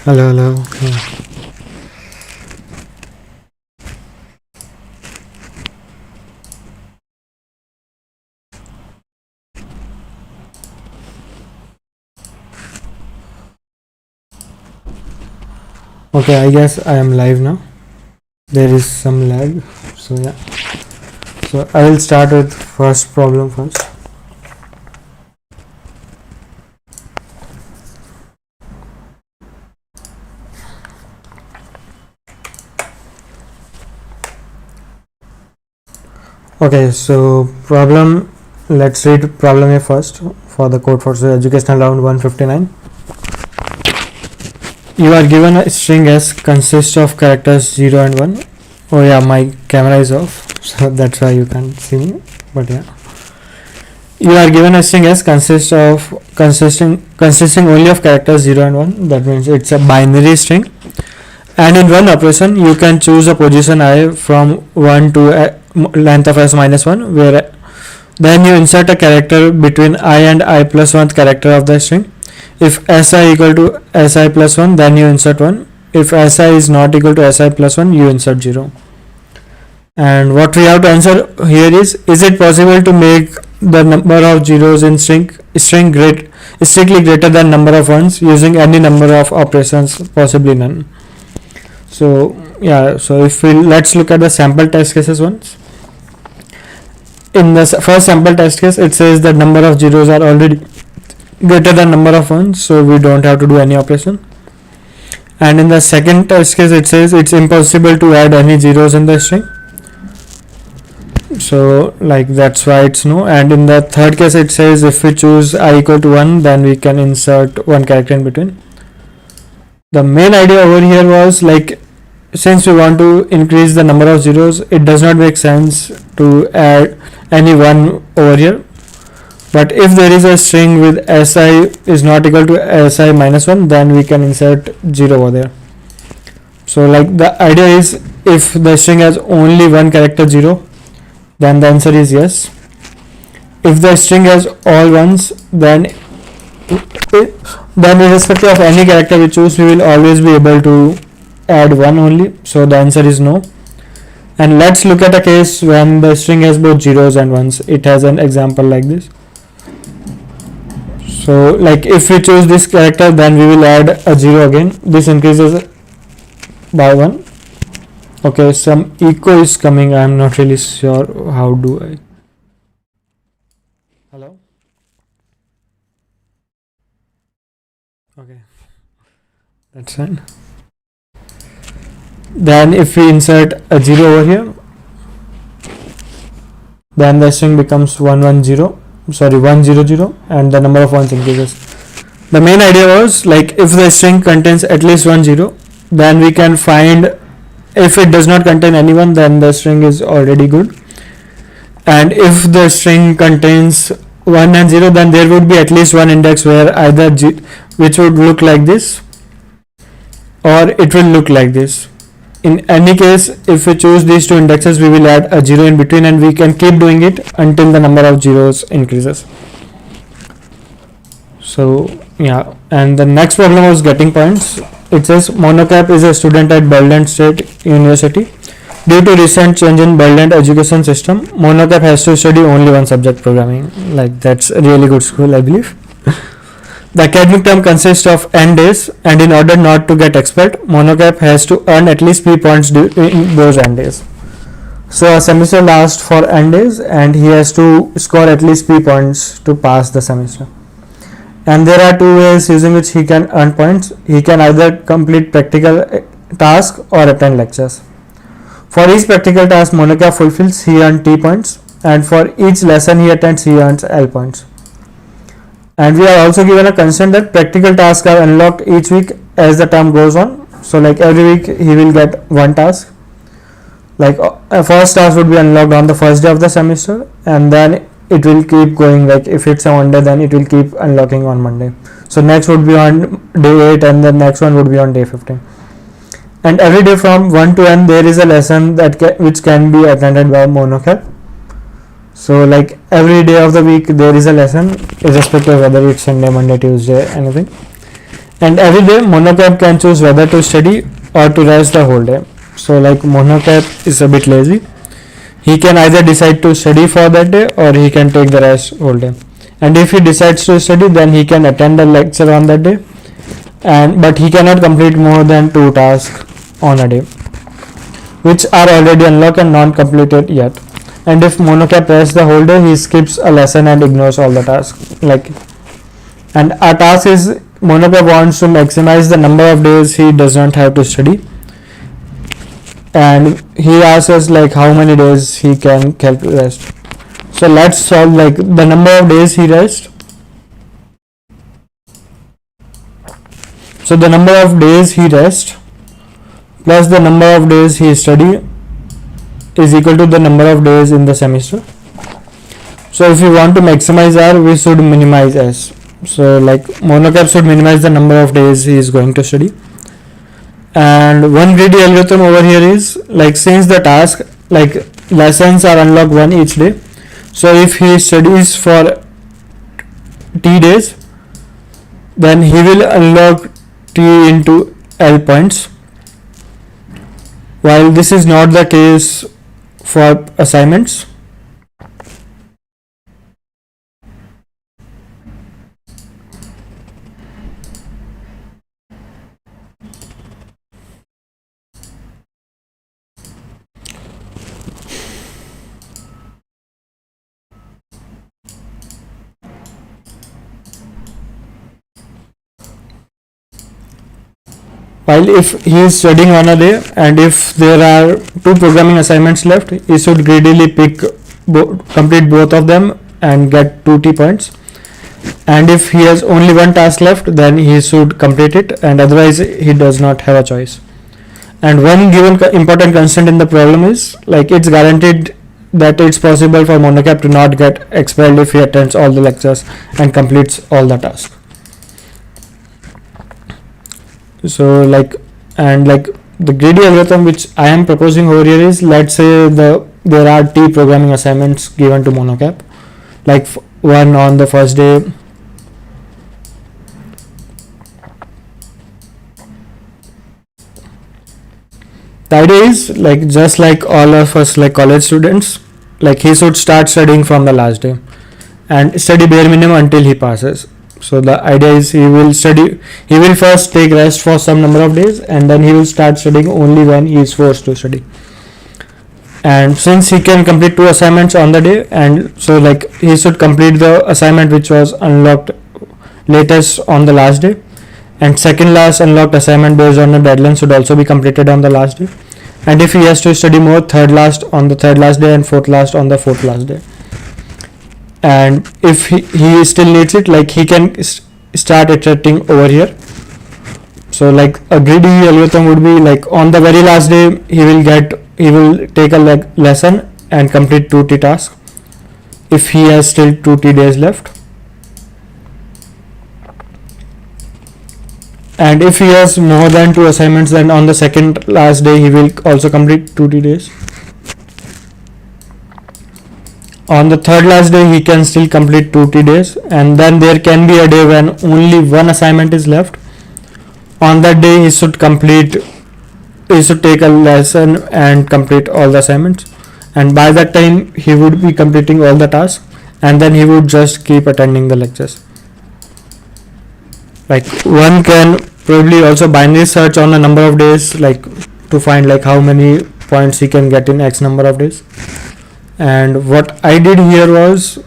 Hello, hello. Okay, I guess I am live now. There is some lag, so yeah. So I will start with first problem first. Okay, so problem. Let's read problem A first for the Codeforces educational round 159. You are given a string S consists of characters 0 and 1. Oh yeah, my camera is off, so that's why you can't see me. But yeah, you are given a string S consisting only of characters 0 and 1. That means it's a binary string. And in one operation, you can choose a position I from 1 to length of S minus 1, where then you insert a character between I and I plus 1th character of the string. If Si equal to Si plus 1, then you insert 1. If Si is not equal to Si plus 1, you insert 0. And what we have to answer here is it possible to make the number of zeros in string strictly greater than number of ones using any number of operations, possibly none. So yeah, so if we let's look at the sample test cases once. In the first sample test case, it says that number of zeros are already greater than number of ones, so we don't have to do any operation. And in the second test case, it says it's impossible to add any zeros in the string, so like that's why it's no. And in the third case, it says if we choose I equal to 1, then we can insert one character in between. The main idea over here was like, since we want to increase the number of zeros, it does not make sense to add any one over here. But if there is a string with Si is not equal to Si minus 1, then we can insert 0 over there. So like the idea is, if the string has only one character 0, then the answer is yes. If the string has all ones, then irrespective of any character we choose, we will always be able to add one only, so the answer is no. And let's look at a case when the string has both zeros and ones. It has an example like this. So like if we choose this character, then we will add a 0 again. This increases by 1. Okay, some echo is coming. I am not really sure. How do I? Hello? Okay, that's fine. Then if we insert a 0 over here, then the string becomes 100, and the number of ones increases. The main idea was like, if the string contains at least 1 0, then we can find, if it does not contain any one, then the string is already good. And if the string contains 1 and 0, then there would be at least one index where either which would look like this, or it will look like this. In any case, if we choose these two indexes, we will add a 0 in between, and we can keep doing it until the number of zeros increases. So yeah, and the next problem was getting points. It says Monocap is a student at Belmont State University. Due to recent change in Belmont education system, Monocap has to study only one subject, programming. Like that's a really good school, I believe. The academic term consists of n days, and in order not to get expelled, Monocap has to earn at least P points in those n days. So a semester lasts for n days, and he has to score at least P points to pass the semester. And there are two ways using which he can earn points. He can either complete practical task or attend lectures. For each practical task Monocap fulfills, he earns T points, and for each lesson he attends, he earns L points. And we are also given a constraint that practical tasks are unlocked each week as the term goes on. So like every week he will get one task. Like a first task would be unlocked on the first day of the semester, and then it will keep going. Like if it's a Monday, then it will keep unlocking on Monday. So next would be on day 8, and the next one would be on day 15. And every day from 1 to n, there is a lesson which can be attended by Monocap. So like every day of the week there is a lesson, irrespective of whether it's Sunday, Monday, Tuesday, anything. And every day monocap can choose whether to study or to rest the whole day. So like monocap is a bit lazy. He can either decide to study for that day or he can take the rest whole day. And if he decides to study, then he can attend the lecture on that day, and but he cannot complete more than 2 tasks on a day, which are already unlocked and not completed yet. And if monocap rests the whole day, he skips a lesson and ignores all the tasks. And our task is monocap wants to maximize the number of days he does not have to study, and he asks us like how many days he can rest. So let's solve like the number of days he rests. So the number of days he rests plus the number of days he study is equal to the number of days in the semester. So if we want to maximize R, we should minimize S. So like monocap should minimize the number of days he is going to study. And one greedy algorithm over here is like, since the task like lessons are unlocked one each day, so if he studies for T days, then he will unlock T into L points, while this is not the case for assignments. While if he is studying on a day and if there are 2 programming assignments left, he should greedily complete both of them and get 2 T points. And if he has only 1 task left, then he should complete it, and otherwise he does not have a choice. And one given important constant in the problem is like, it's guaranteed that it's possible for monocap to not get expelled if he attends all the lectures and completes all the tasks. So like, and like the greedy algorithm which I am proposing over here is, let's say there are T programming assignments given to monocap, like one on the first day, the idea is like, just like all of us like college students, like he should start studying from the last day and study bare minimum until he passes. So the idea is he will first take rest for some number of days, and then he will start studying only when he is forced to study. And since he can complete 2 assignments on the day, and so like he should complete the assignment which was unlocked latest on the last day, and second last unlocked assignment based on the deadline should also be completed on the last day. And if he has to study more, third last on the third last day and fourth last on the fourth last day. And if he still needs it, like he can start iterating over here. So like a greedy algorithm would be like, on the very last day he will take a lesson and complete 2 T tasks if he has still 2 T days left. And if he has more than 2 assignments, then on the second last day he will also complete 2 T days. On the third last day he can still complete 2 T days, and then there can be a day when only 1 assignment is left. On that day he should take a lesson and complete all the assignments, and by that time he would be completing all the tasks, and then he would just keep attending the lectures. Like one can probably also binary search on a number of days, like to find like how many points he can get in X number of days. And what I did here was,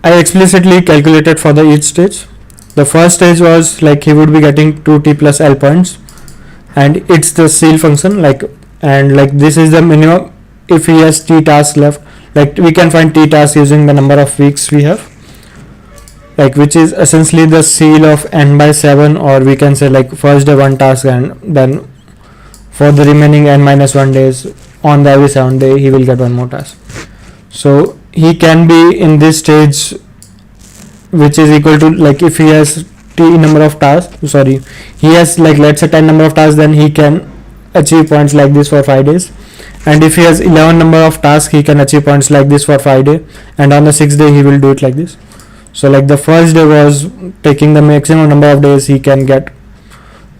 I explicitly calculated for the each stage. The first stage was like he would be getting 2T plus L points, and it's the ceil function, like, and like this is the minimum if he has T tasks left. Like we can find T tasks using the number of weeks we have, like which is essentially the ceil of n by 7, or we can say like first day 1 task, and then for the remaining n minus 1 days on the every 7th day he will get 1 more task. So he can be in this stage, which is equal to like, if he has T number of tasks, he has like let's say 10 number of tasks, then he can achieve points like this for 5 days. and if he has 11 number of tasks, he can achieve points like this for 5 days, and on the 6th day he will do it like this. So like the first day was taking the maximum number of days he can get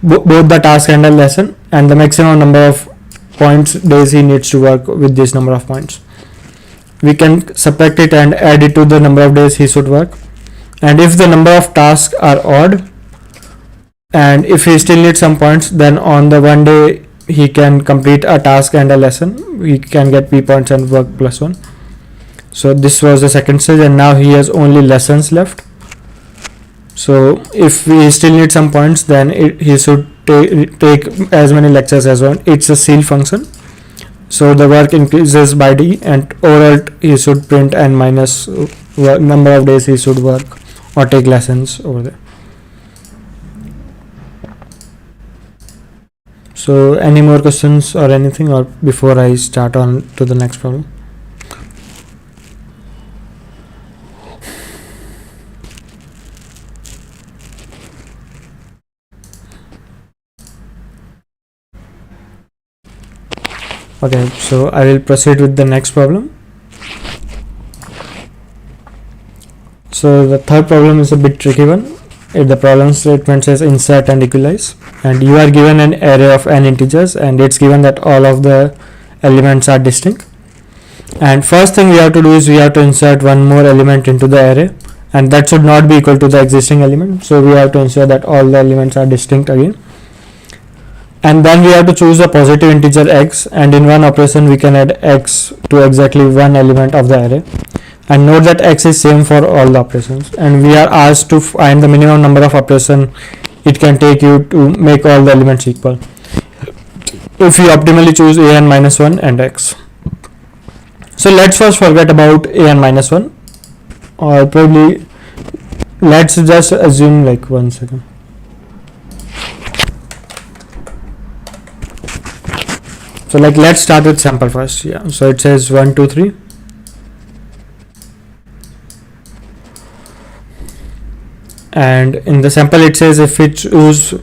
both the task and the lesson, and the maximum number of points days he needs to work with this number of points. We can subtract it and add it to the number of days he should work, and if the number of tasks are odd and if he still needs some points, then on the one day he can complete a task and a lesson, he can get P points and work +1. So this was the second stage, and now he has only lessons left. So if we still need some points, then he should take as many lectures as one. It's a seal function, so the work increases by D, and overall he should print n minus number of days he should work or take lessons over there. So any more questions or anything, or before I start on to the next problem? Okay, so I will proceed with the next problem. So the third problem is a bit tricky one. If the problem statement says insert and equalize, and you are given an array of n integers, and it's given that all of the elements are distinct, and first thing we have to do is we have to insert one more element into the array, and that should not be equal to the existing element, so we have to ensure that all the elements are distinct again. And then we have to choose a positive integer x, and in one operation we can add x to exactly one element of the array. And note that x is same for all the operations, and we are asked to find the minimum number of operation it can take you to make all the elements equal if you optimally choose a n minus 1 and x. So let's first forget about a n minus 1, or probably let's just assume, like, 1 second. So like let's start with sample first. Yeah, so it says 1 2 3, and in the sample it says if we choose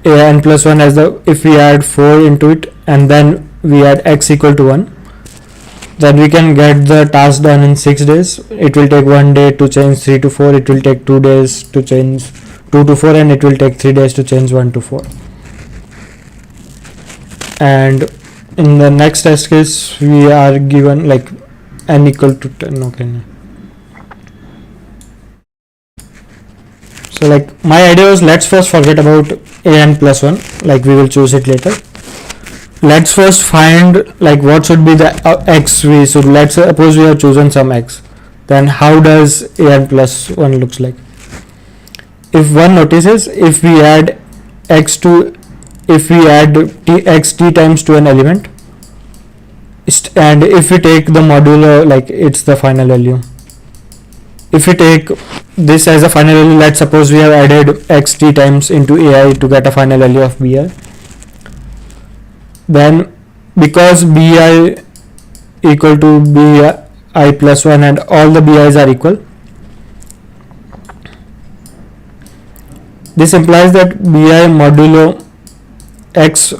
a n plus 1 as the, if we add 4 into it and then we add x equal to 1, then we can get the task done in 6 days. It will take 1 day to change 3 to 4, it will take 2 days to change 2 to 4, and it will take 3 days to change 1 to 4. And in the next test case we are given like n equal to 10. Okay, so like my idea was, let's first forget about a n plus 1, like we will choose it later. Let's first find like what should be the x we should, let's suppose we have chosen some x, then how does a n plus 1 looks like. If one notices, if we add x to, if we add t times to an element, and if we take the modulo like it's the final value, if we take this as a final value, let's suppose we have added xt times into ai to get a final value of bi, then because bi equal to bi plus 1 and all the bi's are equal, this implies that bi modulo x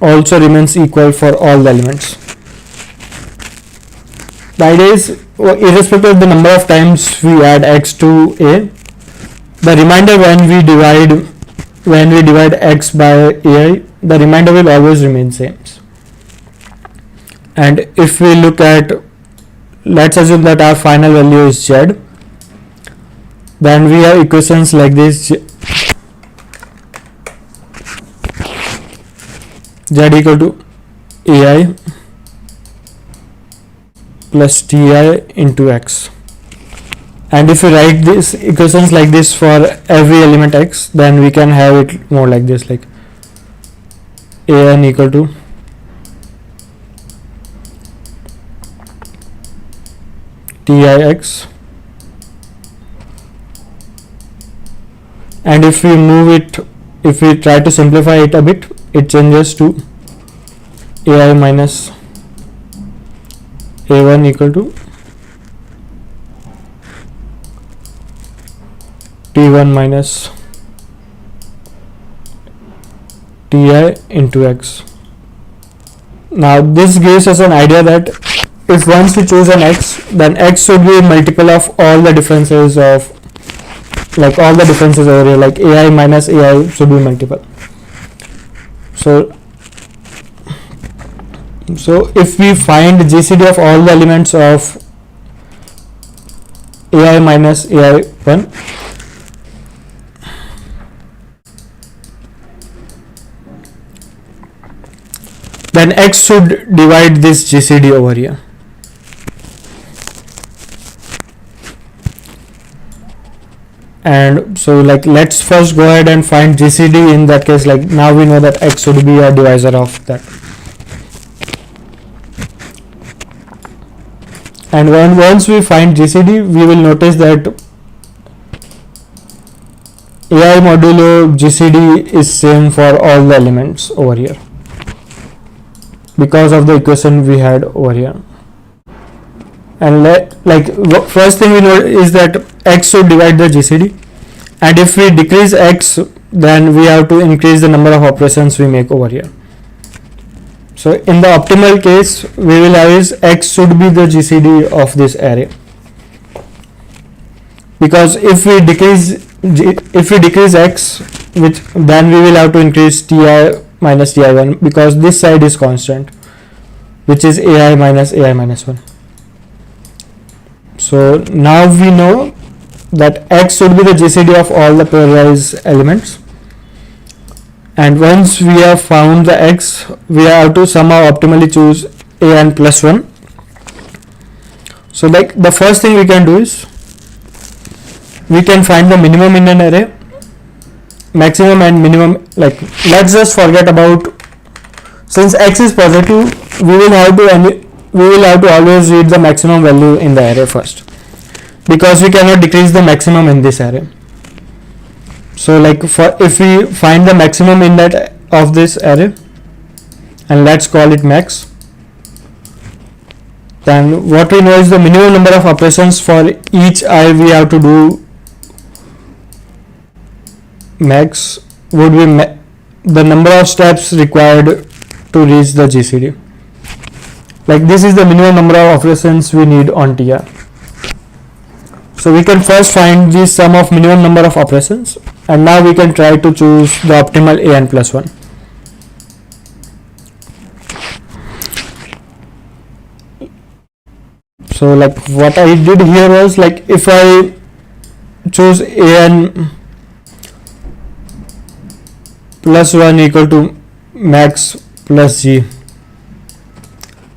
also remains equal for all the elements. The idea is, irrespective of the number of times we add x to a, the remainder when we divide x by ai, the remainder will always remain same. And if we look at, let's assume that our final value is z, then we have equations like this: z equal to ai plus ti into x. And if we write these equations like this for every element x, then we can have it more like this, like an equal to tix, and if we move it, if we try to simplify it a bit, it changes to ai minus a1 equal to t1 minus ti into x. Now this gives us an idea that if once we choose an x, then x should be a multiple of all the differences of, like all the differences over here, like ai minus ai should be multiple. So if we find GCD of all the elements of ai minus ai1, then x should divide this GCD over here. And so like let's first go ahead and find GCD in that case. Like now we know that x should be a divisor of that. And once we find GCD, we will notice that ai modulo GCD is same for all the elements over here because of the equation we had over here. And first thing we know is that x should divide the GCD, and if we decrease x, then we have to increase the number of operations we make over here. So in the optimal case, we will have is x should be the GCD of this array, because if we decrease x, which then we will have to increase ti minus ti1, because this side is constant, which is ai minus 1. So now we know that x should be the GCD of all the pairized elements, and once we have found the x, we have to somehow optimally choose an plus 1. So like the first thing we can do is we can find the minimum in an array, maximum and minimum. Like let's just forget about, since x is positive, we will have to always read the maximum value in the array first, because we cannot decrease the maximum in this array. So like if we find the maximum in that of this array, and let's call it max, then what we know is the minimum number of operations for each I we have to do max would be the number of steps required to reach the GCD. Like this is the minimum number of operations we need on TI. So we can first find the sum of minimum number of operations, and now we can try to choose the optimal an plus 1. So like what I did here was, like if I choose an plus 1 equal to max plus g,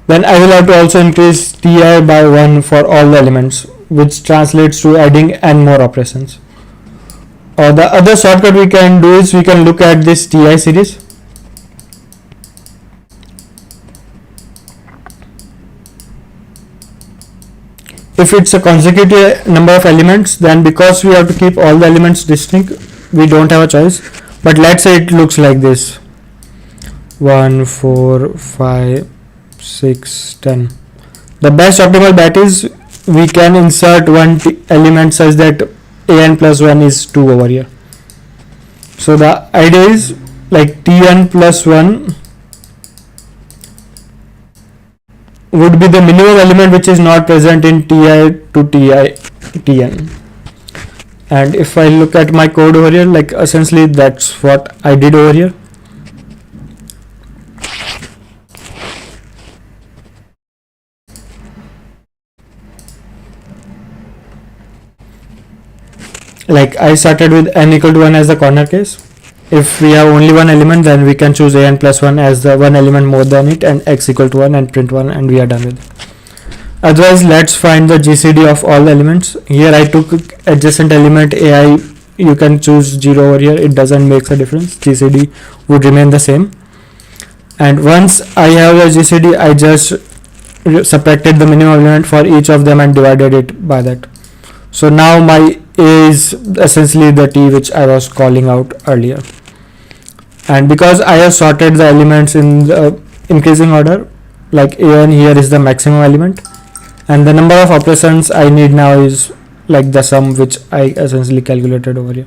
then I will have to also increase ti by 1 for all the elements, which translates to adding n more operations. Or the other shortcut we can do is we can look at this ti series. If it's a consecutive number of elements, then because we have to keep all the elements distinct, we don't have a choice. But let's say it looks like this: 1, 4, 5, 6, 10. The best optimal bet is we can insert one element such that an plus 1 is 2 over here. So the idea is like tn plus 1 would be the minimum element which is not present in ti to tn. And if I look at my code over here, like essentially that's what I did over here. Like I started with n equal to 1 as the corner case. If we have only one element, then we can choose an plus 1 as the one element more than it, and x equal to 1 and print 1, and we are done with it. Otherwise, let's find the GCD of all the elements. Here I took adjacent element ai. You can choose 0 over here, it doesn't make a difference, GCD would remain the same. And once I have a GCD, I just subtracted the minimum element for each of them and divided it by that. So now my a is essentially the t which I was calling out earlier. And because I have sorted the elements in the increasing order, like an here is the maximum element, and the number of operations I need now is like the sum which I essentially calculated over here.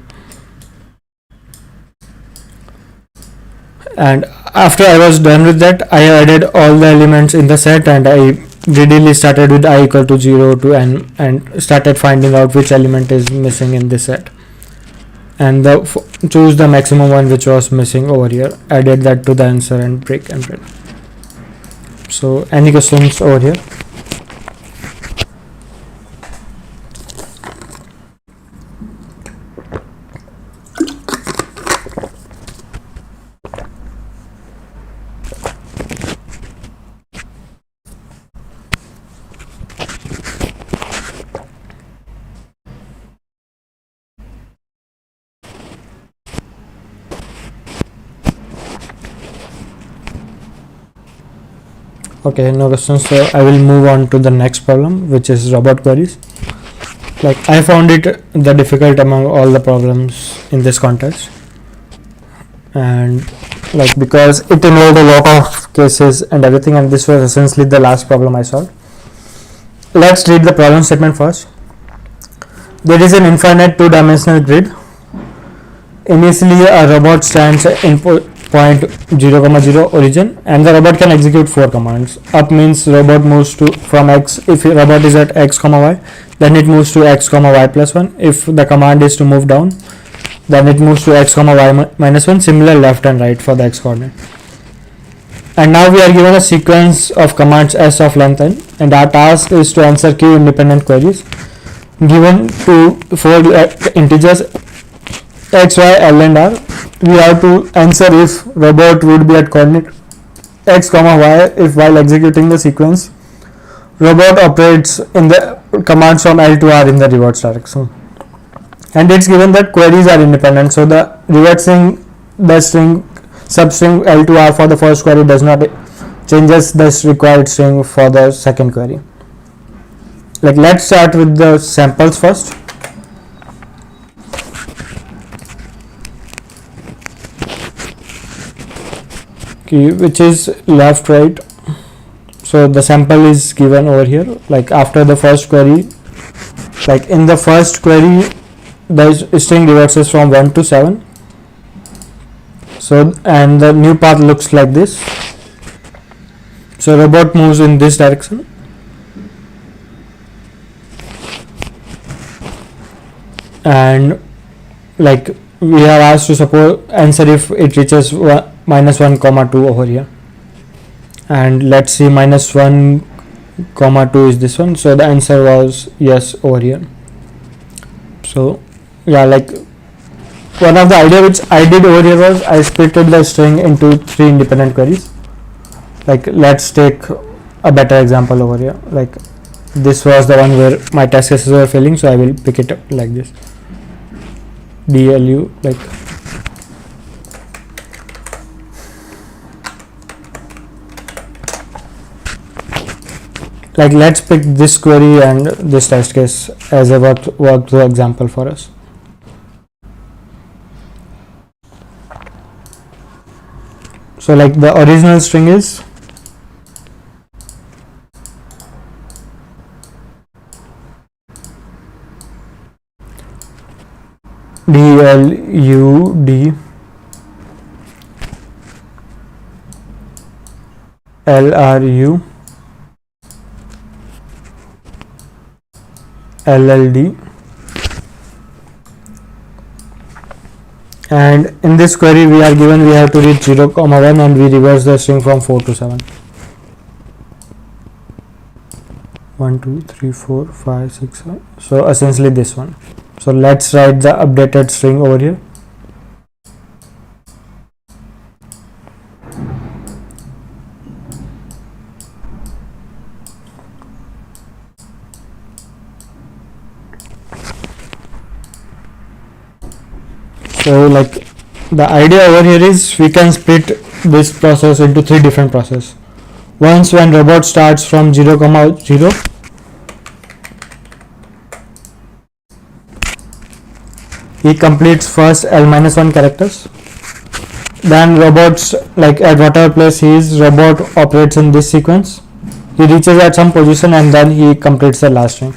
And after I was done with that, I added all the elements in the set, and I greedily started with I equal to 0 to n and started finding out which element is missing in this set, and choose the maximum one which was missing over here, added that to the answer and break and print. So any questions over here? Okay, no questions. So I will move on to the next problem, which is robot queries. Like I found it the difficult among all the problems in this contest, and like because it involved a lot of cases and everything, and this was essentially the last problem I solved. Let's read the problem statement first. There is an infinite two-dimensional grid. Initially, a robot stands in point 0, 0 origin, and the robot can execute 4 commands. Up means robot moves to from x. If robot is at x, y, then it moves to x, y plus 1. If the command is to move down, then it moves to x, y minus 1. Similar left and right for the x coordinate. And now we are given a sequence of commands s of length n, and our task is to answer q independent queries given to 4 integers x, y, l and r. We have to answer if robot would be at coordinate x, y if while executing the sequence robot operates in the commands from L to R in the reverse direction. And it's given that queries are independent, so the reversing the string substring L to R for the first query does not changes the required string for the second query. Like let's start with the samples first. Which is left, right. So the sample is given over here. Like after the first query, like in the first query the string reverses from 1 to 7. So and the new path looks like this. So robot moves in this direction, and like we are asked to suppose answer if it reaches minus 1 comma 2 over here, and let's see minus 1 comma 2 is this one, so the answer was yes over here. So yeah, like one of the idea which I did over here was I splitted the string into 3 independent queries. Like let's take a better example over here. Like this was the one where my test cases were failing, so I will pick it up like this. DLU, like let's pick this query and this test case as a work through example for us. So like the original string is DLUD LRU LLD, and in this query we are given we have to reach 0, 1 and we reverse the string from 4 to 7. 1 2 3 4 5 6 7. So essentially this one. So let's write the updated string over here. So like the idea over here is we can split this process into 3 different processes. Once when robot starts from 0, 0, he completes first L-1 characters. Then robots, like at whatever place he is, robot operates in this sequence. He reaches at some position and then he completes the last string.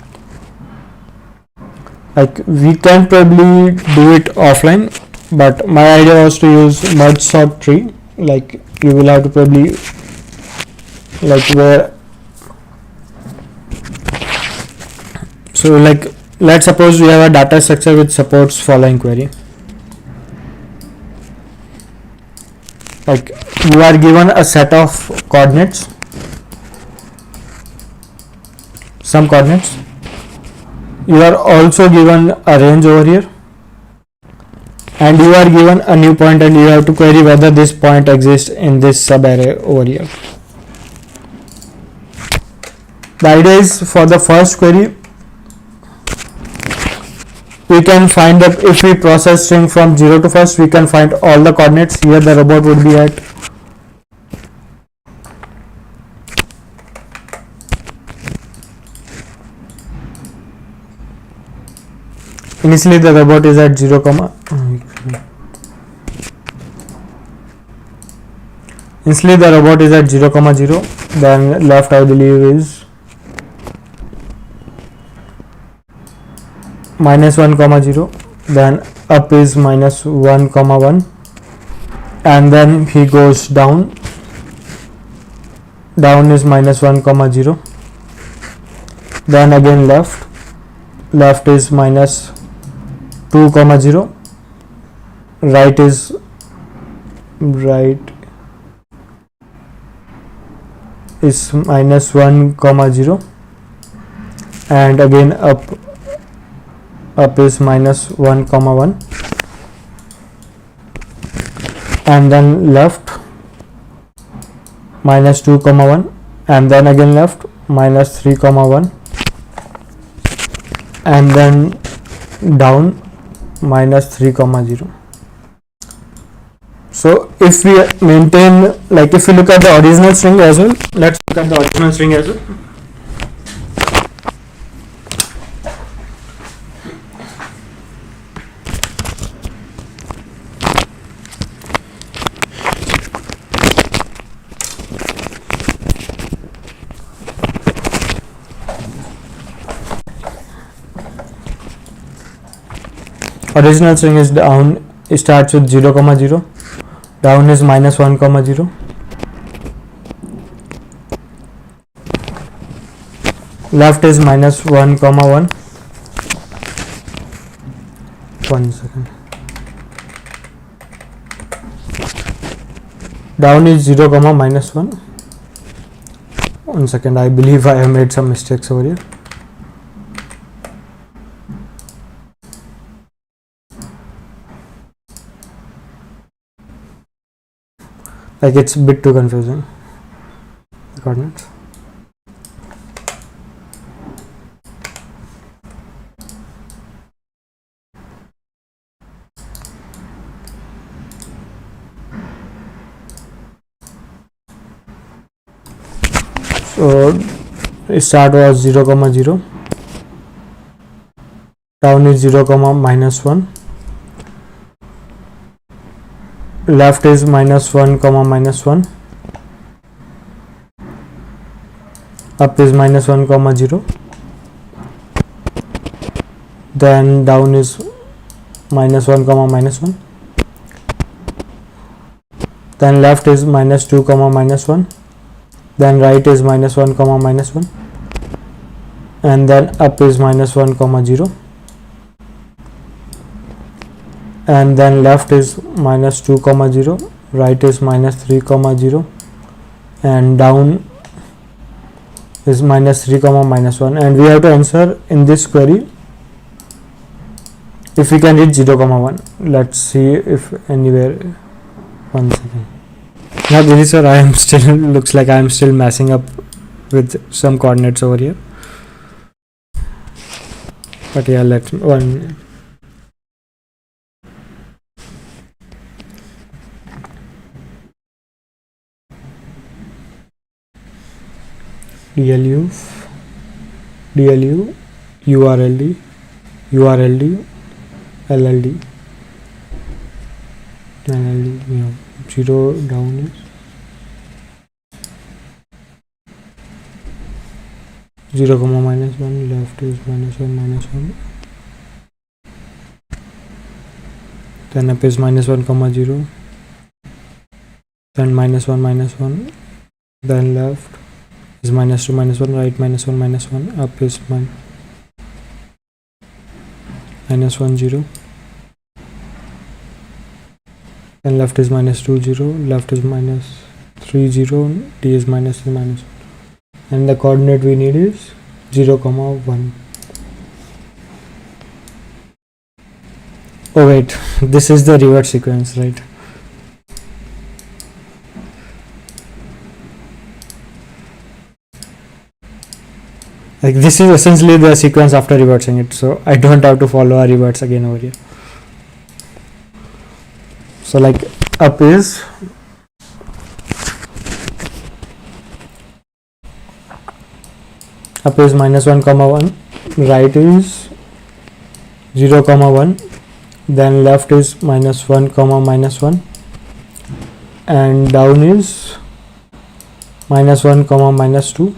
Like we can probably do it offline, but my idea was to use merge sort tree. like you will have to probably like where, so like let's suppose we have a data structure which supports following query. Like you are given a set of coordinates, some coordinates, you are also given a range over here, and you are given a new point and you have to query whether this point exists in this subarray over here. The idea is for the first query we can find that if we process string from 0 to first, we can find all the coordinates. Here the robot would be at initially the robot is at 0 comma initially the robot is at 0 comma 0, then left I believe is minus 1 comma 0, then up is minus 1 comma 1, and then he goes down is minus 1 comma 0, then again left is minus 2 comma 0, right is minus 1 comma 0, and again up is minus 1 comma 1, and then left minus 2 comma 1, and then again left minus 3 comma 1, and then down minus 3 comma 0. So if we maintain, like if we look at the original string as well, let's look at the original string as well. Original string is down, it starts with 0 comma 0, down is minus 1 comma 0, left is minus 1 comma 1, 1 second, down is 0 comma minus 1, 1 second, I believe I have made some mistakes over here. Like it's a bit too confusing, the coordinates. So start was 0 comma 0, down is 0 comma minus 1, left is minus 1 comma minus 1, up is minus 1 comma 0, then down is minus 1 comma minus 1, then left is minus 2 comma minus 1, then right is minus 1 comma minus 1, and then up is minus 1 comma 0, and then left is minus 2 comma 0, right is minus 3 comma 0, and down is minus 3 comma minus 1, and we have to answer in this query if we can reach 0 comma 1. Let's see if anywhere. 1 second. Now really sir, I am still looks like I am still messing up with some coordinates over here, but yeah, let's one. DLU, URLD, LLD, yeah, 0 down is 0 comma minus 1, left is minus 1, then up is minus 1 comma 0, then -1, then left is -2, -1, right -1, up is -1, 0, then left is -2, 0, left is -3, 0, d is -3, -1, and the coordinate we need is 0, 1. Oh wait, this is the revert sequence, right? Like this is essentially the sequence after reversing it, so I don't have to follow our reverts again over here. So like up is -1, right is 0, 1, then left is -1, -1, and down is -1, -2,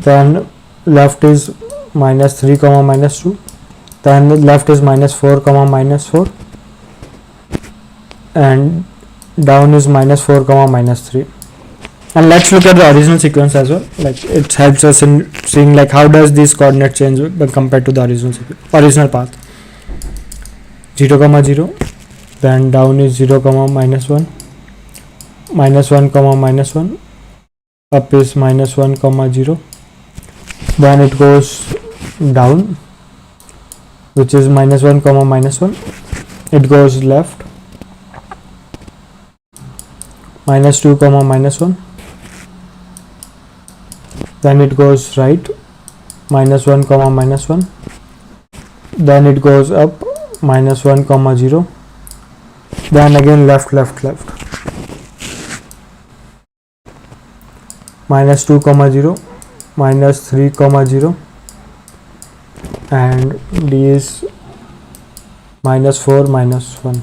then left is -3, -2, then left is -4, -4, and down is -4, -3. And let's look at the original sequence as well. Like it helps us in seeing like how does this coordinate change when compared to the original path. 0, 0, then down is 0, -1, -1, -1, up is -1, 0, then it goes down, which is -1, -1, it goes left, -2, -1, then it goes right, -1, -1, then it goes up, -1, 0, then again left, -2, 0, -3, 0, and d is -4, -1.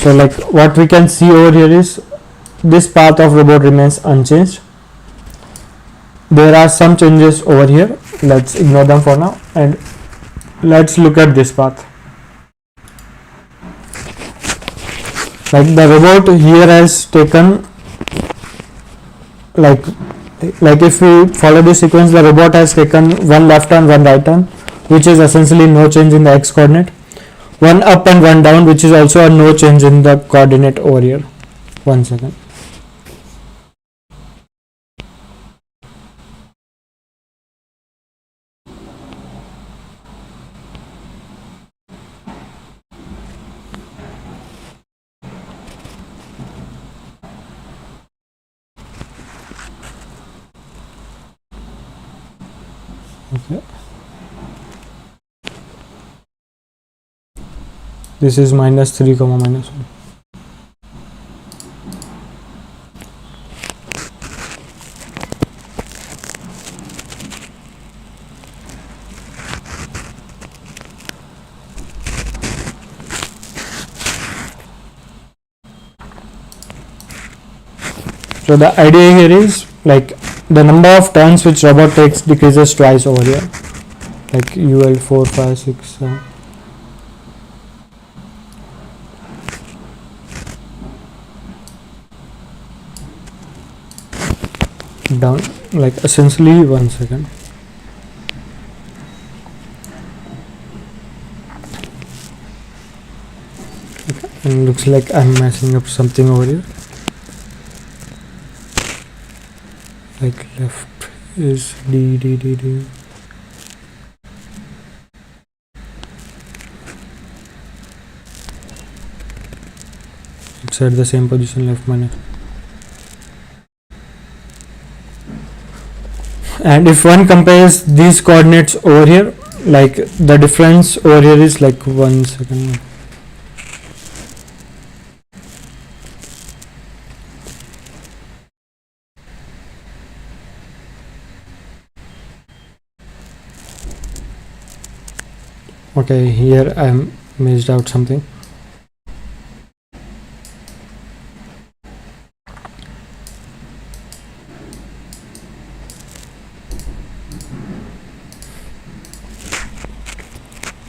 So like what we can see over here is this path of robot remains unchanged. There are some changes over here, let's ignore them for now, and let's look at this path. Like the robot here has taken like if we follow this sequence, the robot has taken one left turn, one right turn, which is essentially no change in the x coordinate, one up and one down, which is also a no change in the coordinate over here. 1 second. Okay. This is -3, -1. So the idea here is like the number of turns which robot takes decreases twice over here, like UL 4, 5, 6, 7. Down, like essentially 1 second. Okay. And looks like I'm messing up something over here. Like left is D, D, D, D. It's at the same position, left minus. And if one compares these coordinates over here, like the difference over here is like 1 second. Okay, here I missed out something.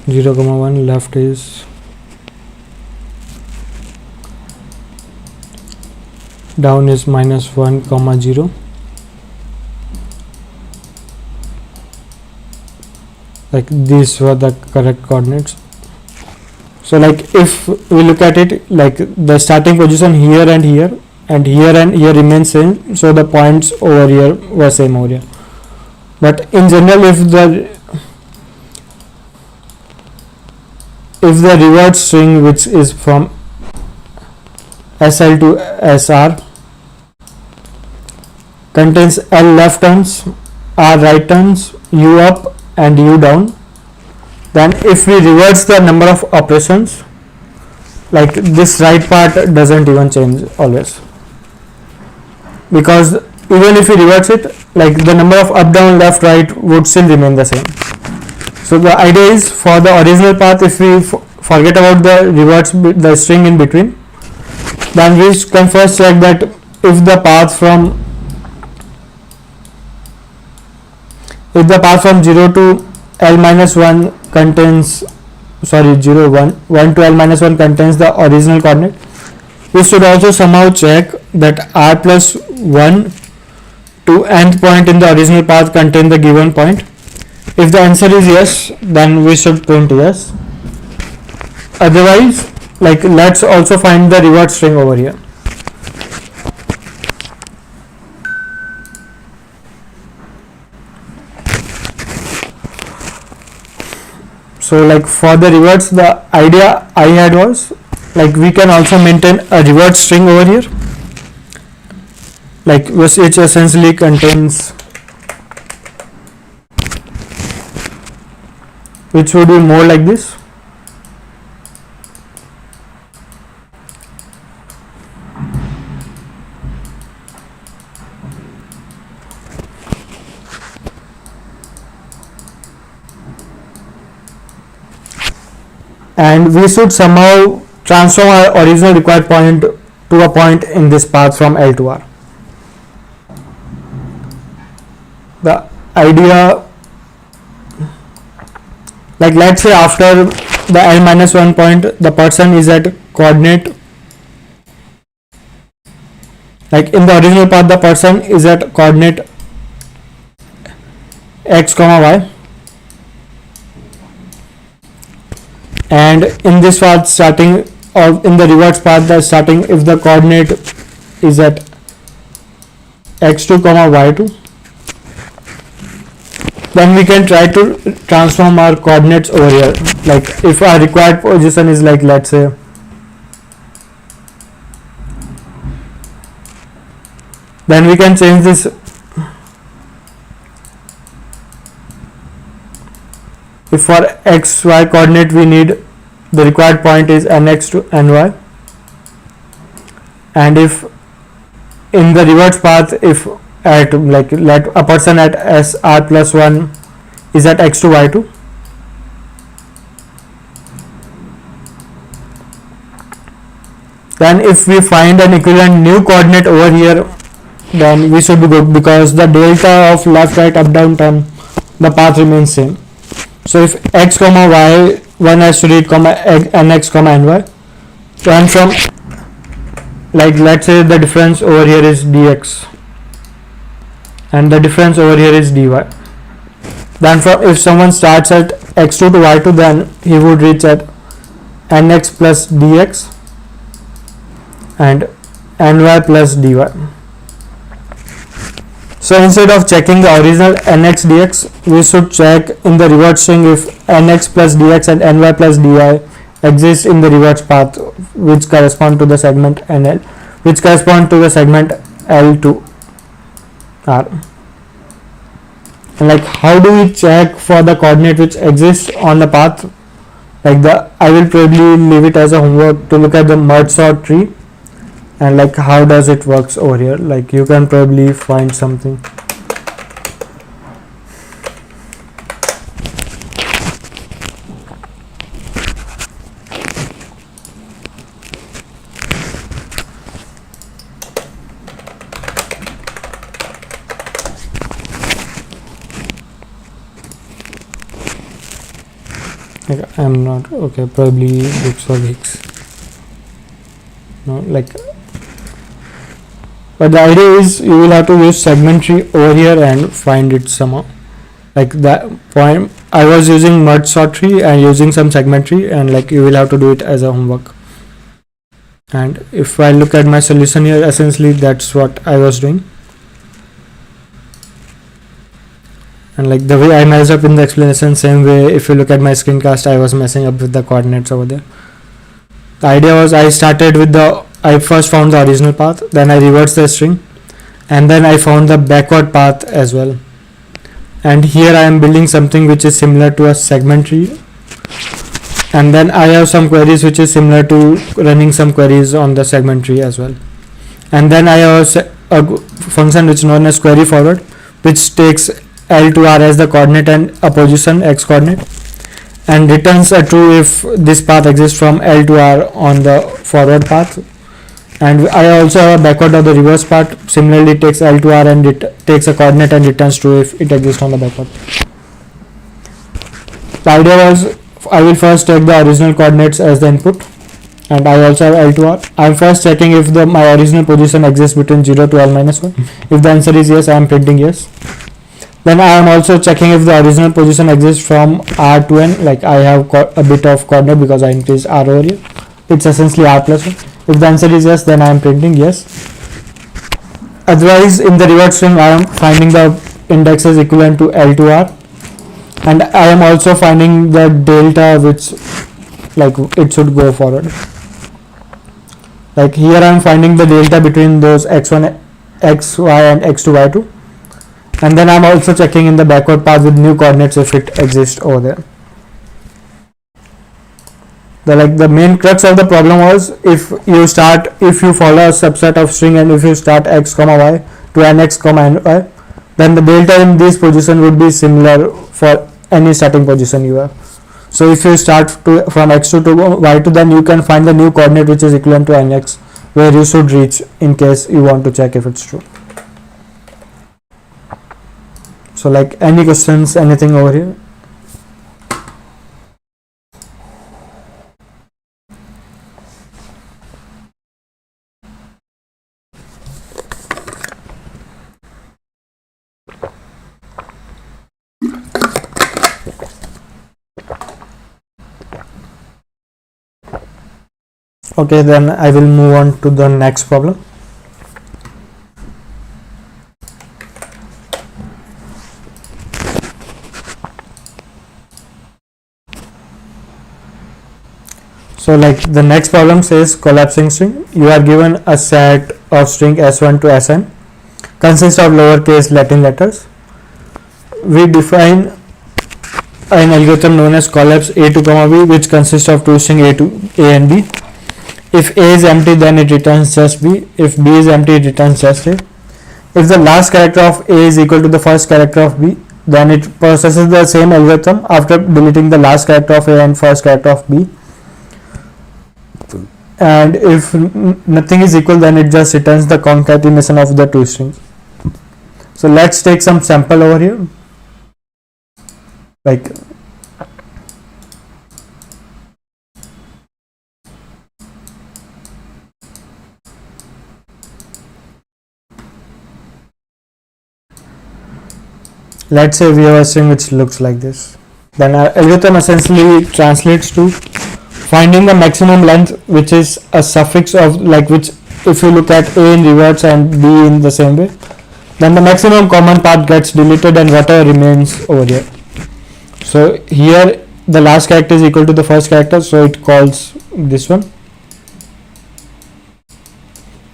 Zero, 1 left is down is -1, 0. Like these were the correct coordinates. So like if we look at it, like the starting position here and here and here remains same, so the points over here were same over here. But in general, if the reward string, which is from SL to SR, contains L left turns, R right turns, U up and U down, then if we reverse the number of operations, like this right part doesn't even change always, because even if we reverse it, like the number of up, down, left, right would still remain the same. So the idea is, for the original path, if we forget about the reverse, the string in between, then we can first check that if the path from 0 to L minus 1 contains, 0 1 1 to L minus 1 contains the original coordinate, we should also somehow check that R plus 1 to nth point in the original path contain the given point. If the answer is yes, then we should print yes. Otherwise, like let's also find the reward string over here. So like for the rewards, the idea I had was, like we can also maintain a reward string over here, like which essentially contains, which would be more like this. And we should somehow transform our original required point to a point in this path from L to R. The idea, like let's say after the L minus 1 point, the person is at coordinate, like in the original path the person is at coordinate x comma y, and in this path starting, or in the reverse path, the starting, if the coordinate is at x2 comma y2, then we can try to transform our coordinates over here. Like if our required position is, like let's say then we can change this. If for xy coordinate we need, the required point is nx to ny, and if in the reverse path, if at, like let a person at SR plus 1 is at x to y2, then if we find an equivalent new coordinate over here, then we should be good, because the delta of left, right, up, down term, the path remains same. So if x comma y, one has to read comma nx comma ny, then from, like let's say the difference over here is dx and the difference over here is dy, then from, if someone starts at x2 to y2, then he would reach at nx plus dx and ny plus dy. So instead of checking the original nx dx, we should check in the reverse string if nx plus dx and ny plus dy exist in the reverse path, which correspond to the segment NL, which correspond to the segment L to R. And like how do we check for the coordinate which exists on the path? Like I will probably leave it as a homework to look at the merge sort tree, and like how does it works over here. Like you can probably find something. Like I'm not okay, probably books or weeks. No, like But the idea is you will have to use segment tree over here and find it somehow. Like that point, I was using merge sort tree and using some segment tree, and like you will have to do it as a homework. And if I look at my solution here, essentially that's what I was doing. And like the way I messed up in the explanation, same way if you look at my screencast, I was messing up with the coordinates over there. The idea was I first found the original path, then I reversed the string, and then I found the backward path as well. And here I am building something which is similar to a segment tree, and then I have some queries which is similar to running some queries on the segment tree as well. And then I have a function which is known as query forward, which takes L to R as the coordinate and a position x coordinate, and returns a true if this path exists from L to R on the forward path. And I also have a backward or the reverse part, similarly takes L to R and it takes a coordinate and returns true if it exists on the backward. The idea was I will first take the original coordinates as the input, and I also have L to R. I am first checking if my original position exists between 0 to L minus 1. If the answer is yes, I am printing yes. Then I am also checking if the original position exists from R to N, like I have a bit of coordinate because I increased R over here. It's essentially R plus 1. If the answer is yes, then I am printing yes. Otherwise, in the reward string, I am finding the indexes equivalent to L to R, and I am also finding the delta which like it should go forward. Like here I am finding the delta between those x1, xy and x2, y2, and then I am also checking in the backward path with new coordinates if it exists over there. The main crux of the problem was if you follow a subset of string and if you start x comma y to nx comma ny, then the delta in this position would be similar for any starting position you have. So if you start from x2 to y2, then you can find the new coordinate which is equivalent to nx, where you should reach in case you want to check if it's true. So like any questions, anything over here? Okay, then I will move on to the next problem. So like the next problem says collapsing string. You are given a set of string s1 to sn consists of lowercase Latin letters. We define an algorithm known as collapse a to comma b, which consists of two string a and b. If a is empty, then it returns just b. If b is empty, it returns just a. If the last character of a is equal to the first character of b, then it processes the same algorithm after deleting the last character of a and first character of b. And if nothing is equal, then it just returns the concatenation of the two strings. So let's take some sample over here. Like let's say we have a string which looks like this. Then our algorithm essentially translates to finding the maximum length, which is a suffix of like which if you look at a in reverse and b in the same way, then the maximum common path gets deleted and whatever remains over here. So here the last character is equal to the first character, so it calls this one.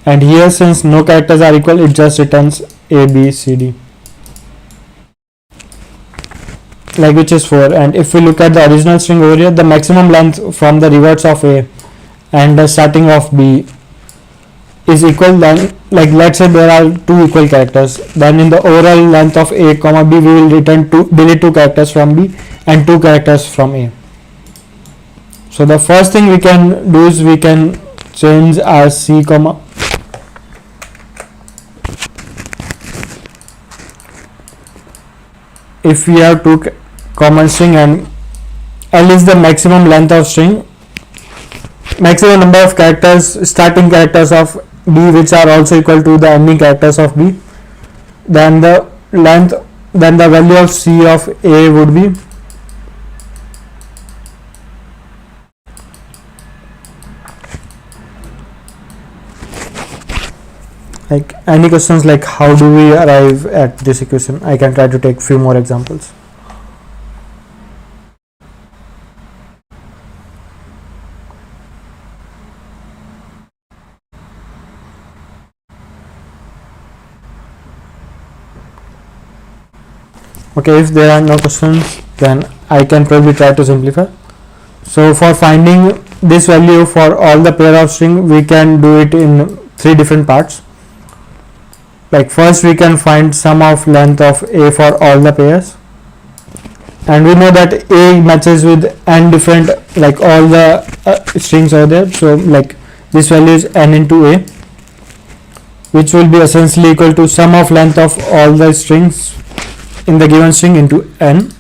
And here since no characters are equal, it just returns a, b, c, d. Like which is 4. And if we look at the original string over here, the maximum length from the reverse of a and the starting of b is equal. Then like let's say there are two equal characters, then in the overall length of a comma b we will delete two characters from b and two characters from a. So the first thing we can do is we can change our c comma if we have two common string and L is the maximum length of string, maximum number of characters, starting characters of B which are also equal to the ending characters of B, then the length, then the value of C of A would be like any questions like how do we arrive at this equation? I can try to take few more examples. Okay, if there are no questions, then I can probably try to simplify. So for finding this value for all the pair of string, we can do it in three different parts. Like first we can find sum of length of A for all the pairs, and we know that A matches with n different, like all the strings over there, so like this value is n into A, which will be essentially equal to sum of length of all the strings in the given string into n.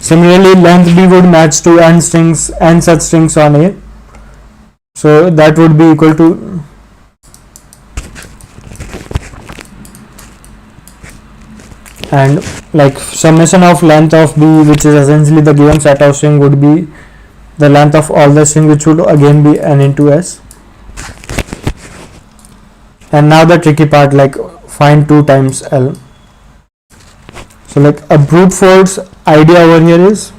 Similarly, length B would match to n such strings on A, so that would be equal to and like summation of length of B, which is essentially the given set of string, would be the length of all the string, which would again be n into S. And now the tricky part, like find 2 times L. So like a brute force idea over here is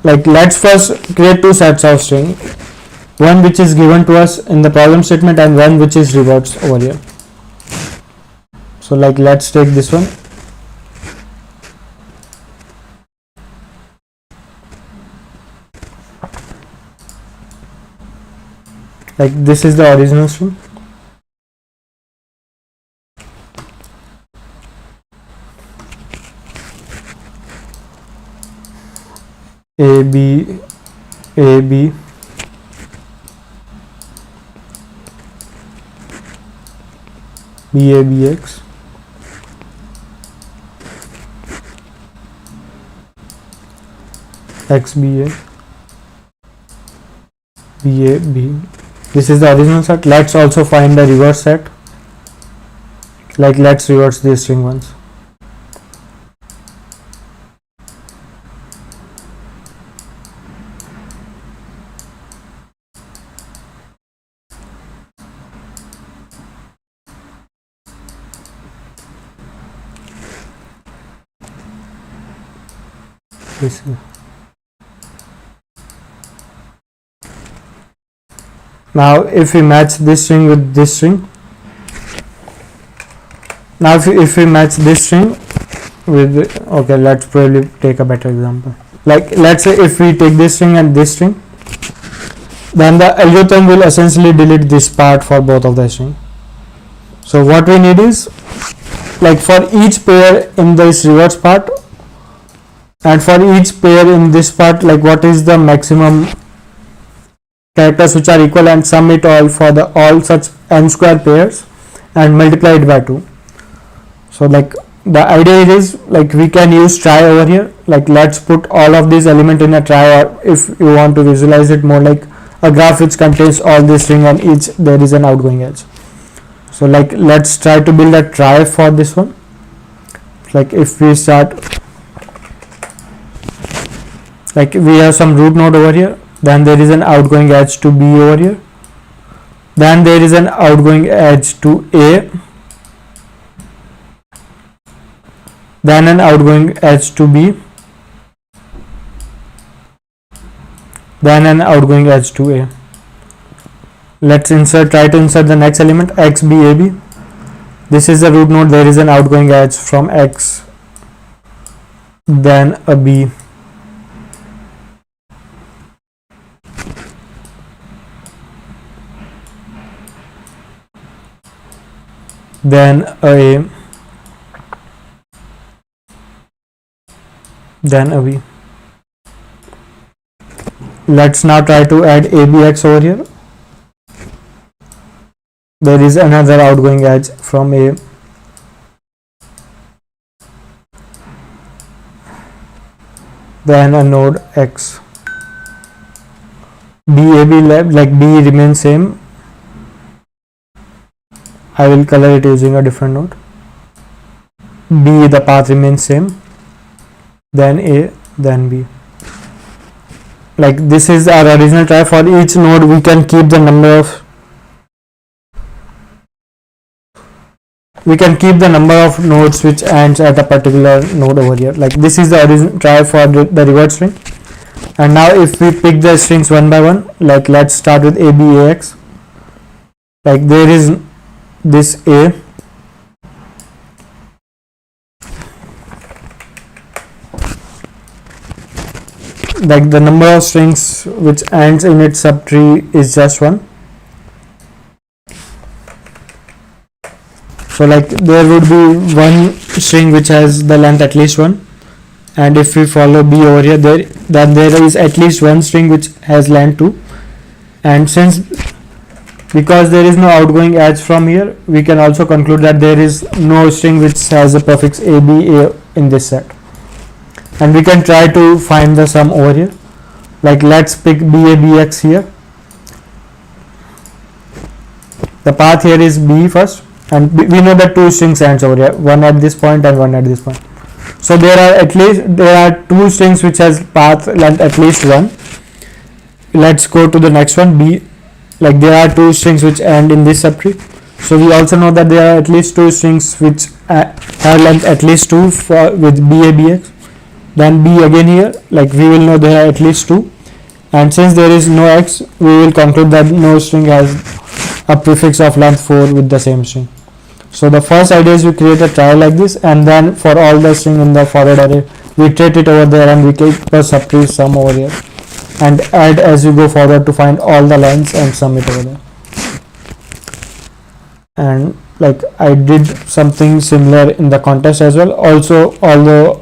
like, let's first create 2 sets of string, one which is given to us in the problem statement and one which is reverts over here. So like let's take this one. Like this is the original string. A B A B B A B X X B A B A B. This is the original set. Let's also find the reverse set. Like let's reverse these string ones. Now if we match this string with this string, now if we match this string with, okay, let's probably take a better example. Like let's say if we take this string and this string, then the algorithm will essentially delete this part for both of the string. So what we need is, like for each pair in this reverse part and for each pair in this part, like what is the maximum characters which are equal, and sum it all for the all such n square pairs and multiply it by 2. So like the idea is, like we can use try over here. Like let's put all of these elements in a try, or if you want to visualize it more like a graph which contains all this string and each there is an outgoing edge. So like let's try to build a try for this one. Like if we start, like we have some root node over here, then there is an outgoing edge to B over here, then there is an outgoing edge to A, then an outgoing edge to B, then an outgoing edge to A. Let's try to insert the next element, X B A B. This is the root node, there is an outgoing edge from X, then a B, then a A, then a B. Let's now try to add ABX over here. There is another outgoing edge from A, then a node X. BAB, like B remains same, I will color it using a different node. B, the path remains same, then A, then B. Like this is our original try. For each node we can keep the number of nodes which ends at a particular node over here. Like this is the original try for the reward string. And now if we pick the strings one by one, like let's start with ABAX. Like there is this A, like the number of strings which ends in its subtree is just one. So like there would be one string which has the length at least 1, and if we follow B over here, then there is at least one string which has length 2, and because there is no outgoing edge from here, we can also conclude that there is no string which has a prefix ABA in this set. And we can try to find the sum over here. Like let's pick BABX here. The path here is B first, and we know that two strings ends over here, one at this point and one at this point. So there are two strings which has path length at least 1. Let's go to the next one, B. Like there are two strings which end in this subtree. So we also know that there are at least two strings which have length at least 2 with BABX. Then B again here, like we will know there are at least 2, and since there is no X, we will conclude that no string has a prefix of length 4 with the same string. So the first idea is we create a try like this, and then for all the string in the forward array we iterate it over there, and we keep a subtree sum over here and add as we go forward to find all the lengths and sum it over there. And like I did something similar in the contest as well. Also, although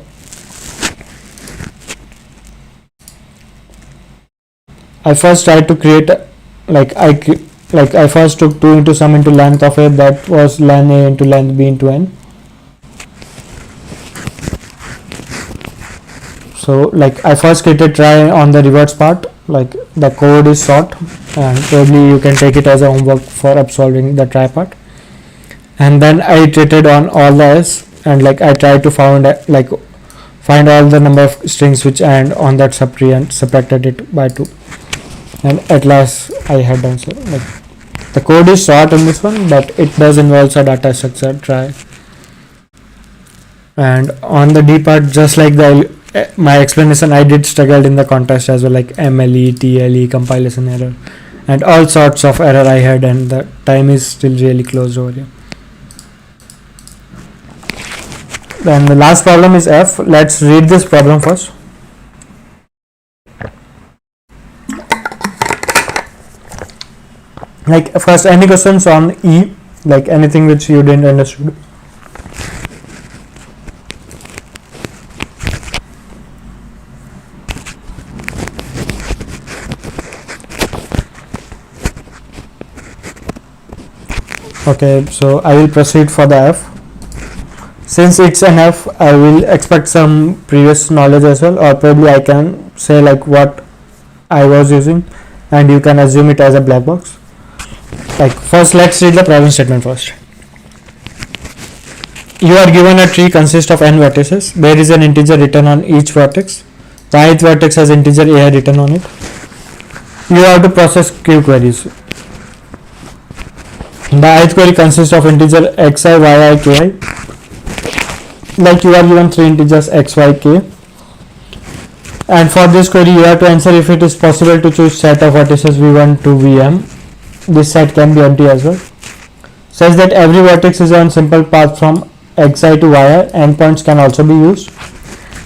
I first tried to create I first took 2 into sum into length of it, that was len A into length B into n. So like I first created try on the reverse part. Like the code is short, and probably you can take it as a homework for solving the try part. And then I iterated on all the S, and like I tried to find all the number of strings which end on that subtree and subtracted it by 2. And at last I had done so. Like the code is short in this one, but it does involve a data structure try. And on the D part, just like my explanation, I did struggle in the contest as well, like MLE, TLE, compilation error, and all sorts of error I had, and the time is still really close over here. Then the last problem is F. Let's read this problem first. Like first, any questions on E, like anything which you didn't understood? Okay, so I will proceed for the F. Since it's an F, I will expect some previous knowledge as well, or probably I can say like what I was using, and you can assume it as a black box. Like first, let's read the problem statement first. You are given a tree consists of n vertices. There is an integer written on each vertex. The ith vertex has integer ai written on it. You have to process q queries. The ith query consists of integer xi, yi, ki. Like you are given 3 integers x, y, k. And for this query, you have to answer if it is possible to choose set of vertices v1 to vm. This set can be empty as well. Says that every vertex is on simple path from xi to yi. Endpoints can also be used,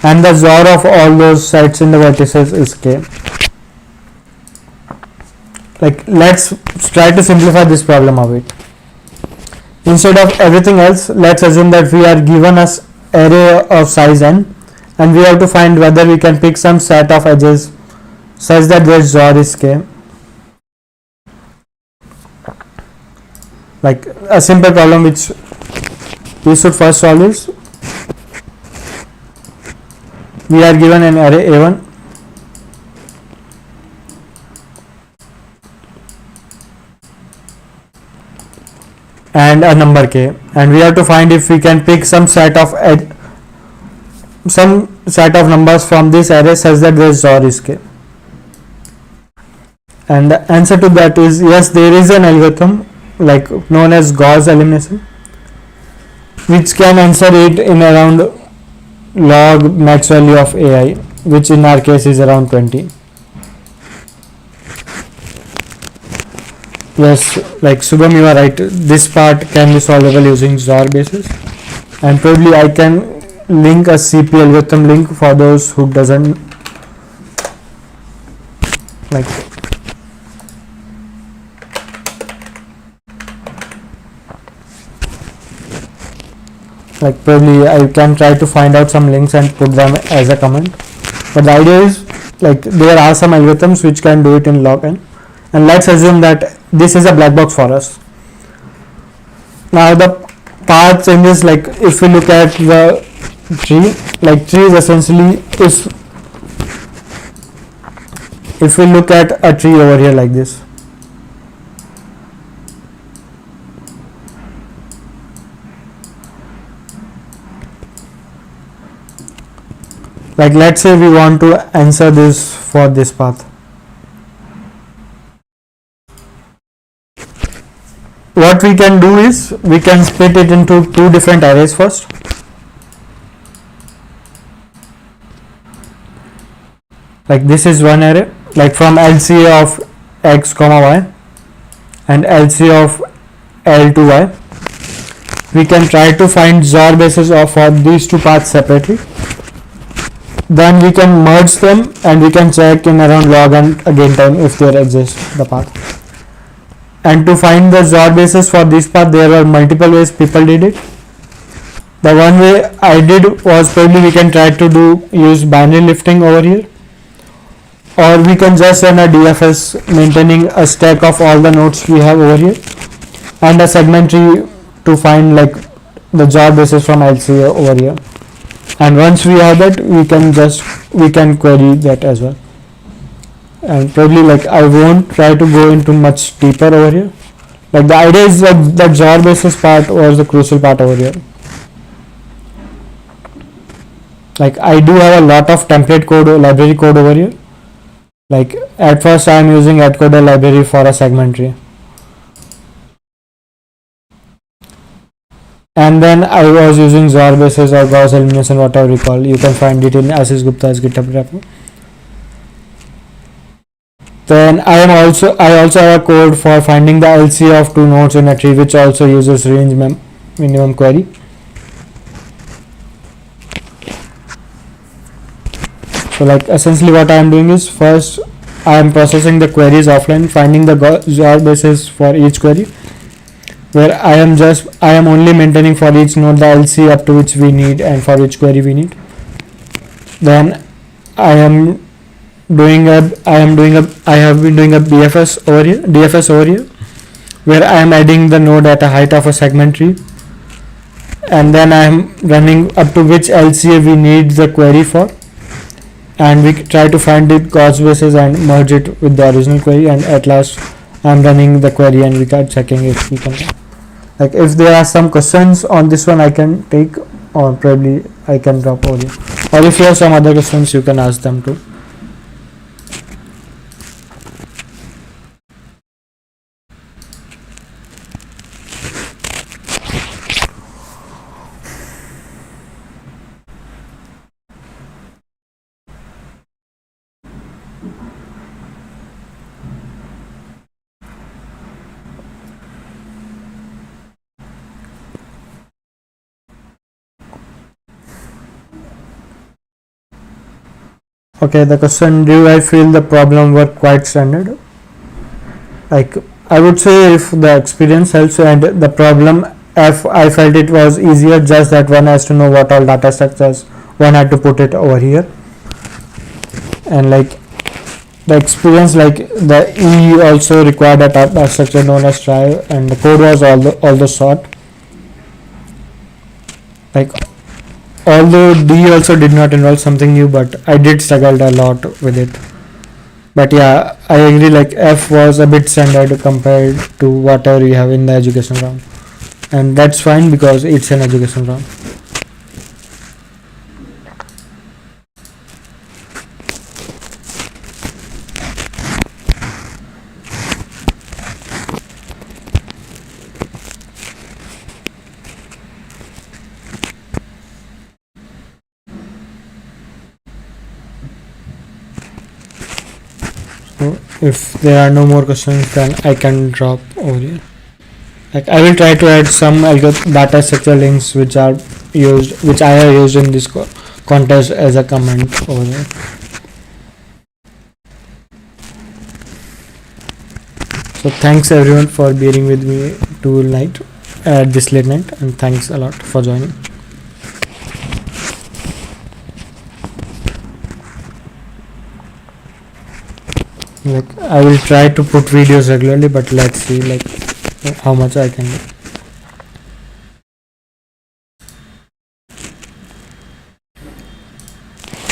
and the XOR of all those sets in the vertices is k. Like let's try to simplify this problem a bit. Instead of everything else, let's assume that we are given as array of size n, and we have to find whether we can pick some set of edges such that their XOR is k. Like a simple problem which we should first solve is, we are given an array a1, and a number k, and we have to find if we can pick some set of numbers from this array such that the XOR is k. And the answer to that is yes, there is an algorithm like known as Gauss elimination, which can answer it in around log max value of AI, which in our case is around 20. Yes, like Subham, you are right. This part can be solvable using XOR basis, and probably I can link a CP algorithm link for those who doesn't like. Like probably I can try to find out some links and put them as a comment. But the idea is like there are some algorithms which can do it in log n, and let's assume that this is a black box for us. Now the path changes, like if we look at the tree, like tree is essentially if we look at a tree over here like this, like let's say we want to answer this for this path. What we can do is we can split it into two different arrays first. Like this is one array, like from LCA of x comma y and LCA of L to y. We can try to find XOR basis of for these two paths separately. Then we can merge them and we can check in around log and again time if there exists the path. And to find the XOR basis for this path, there are multiple ways people did it. The one way I did was probably we can try to use binary lifting over here, or we can just run a DFS maintaining a stack of all the nodes we have over here and a segment tree to find like the XOR basis from LCA over here. And once we have that, we can query that as well. And probably like I won't try to go into much deeper over here. Like the idea is that the XOR basis part was the crucial part over here. Like I do have a lot of template code, library code over here. Like at first I am using AdCoder library for a segment tree. And then I was using XOR basis or Gauss elimination, whatever you call. You can find it in Ashish Gupta's GitHub repo. Then I also have a code for finding the LCA of two nodes in a tree, which also uses range minimum query. So like essentially what I am doing is first I am processing the queries offline, finding the XOR basis for each query, where I am only maintaining for each node the LCA up to which we need and for each query we need. Then I have been doing a DFS over here, where I am adding the node at a height of a segment tree, and then I am running up to which LCA we need the query for, and we try to find it Gauss basis and merge it with the original query, and at last I am running the query and we are checking if we can. Like if there are some questions on this one I can take, or probably I can drop over here, or if you have some other questions you can ask them too. Okay, the question, do I feel the problem were quite standard? Like I would say if the experience helps, and the problem if I felt it was easier, just that one has to know what all data structures one had to put it over here, and like the experience, like the E also required a data structure known as try, and the code was all the sort. Like although D also did not involve something new, but I did struggle a lot with it. But yeah, I agree, like F was a bit standard compared to whatever you have in the education round. and that's fine because it's an education round. So if there are no more questions, then I can drop over here. Like I will try to add some data structure links which are used, which I have used in this contest as a comment over here. So thanks everyone for bearing with me to night at this late night, and thanks a lot for joining. Like I will try to put videos regularly, but let's see like how much I can do.